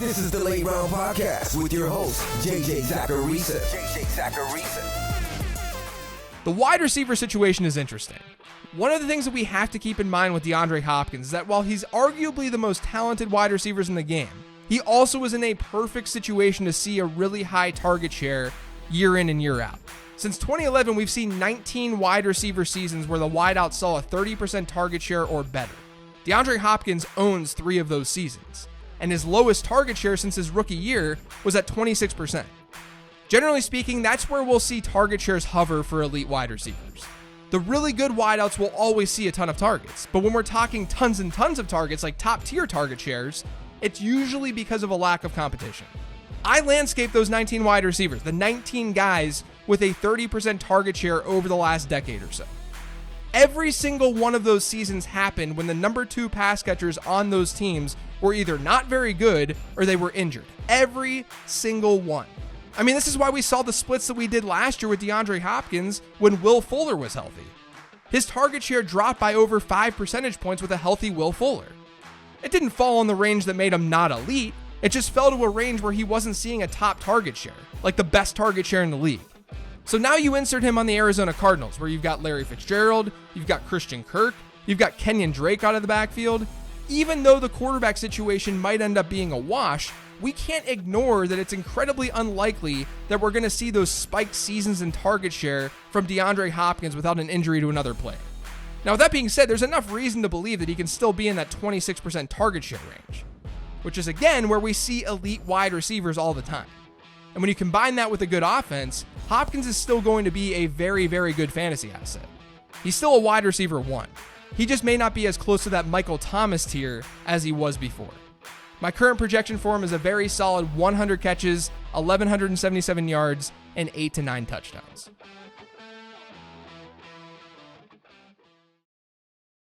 This is the Late Round Podcast with your host, JJ Zachariason. The wide receiver situation is interesting. One of the things that we have to keep in mind with DeAndre Hopkins is that while he's arguably the most talented wide receivers in the game, he also is in a perfect situation to see a really high target share year in and year out. Since 2011, we've seen 19 wide receiver seasons where the wideout saw a 30% target share or better. DeAndre Hopkins owns 3 of those seasons, and his lowest target share since his rookie year was at 26%. Generally speaking, that's where we'll see target shares hover for elite wide receivers. The really good wideouts will always see a ton of targets, but when we're talking tons and tons of targets, like top-tier target shares, it's usually because of a lack of competition. I landscape those 19 wide receivers, the 19 guys with a 30% target share over the last decade or so. Every single one of those seasons happened when the number 2 pass catchers on those teams were either not very good or they were injured. Every single one. I mean, this is why we saw the splits that we did last year with DeAndre Hopkins when Will Fuller was healthy. His target share dropped by over 5 percentage points with a healthy Will Fuller. It didn't fall in the range that made him not elite. It just fell to a range where he wasn't seeing a top target share, like the best target share in the league. So now you insert him on the Arizona Cardinals, where you've got Larry Fitzgerald, you've got Christian Kirk, you've got Kenyon Drake out of the backfield. Even though the quarterback situation might end up being a wash, we can't ignore that it's incredibly unlikely that we're going to see those spiked seasons in target share from DeAndre Hopkins without an injury to another player. Now, with that being said, there's enough reason to believe that he can still be in that 26% target share range, which is, again, where we see elite wide receivers all the time. And when you combine that with a good offense, Hopkins is still going to be a very, very good fantasy asset. He's still a wide receiver 1. He just may not be as close to that Michael Thomas tier as he was before. My current projection for him is a very solid 100 catches, 1,177 yards, and 8 to 9 touchdowns.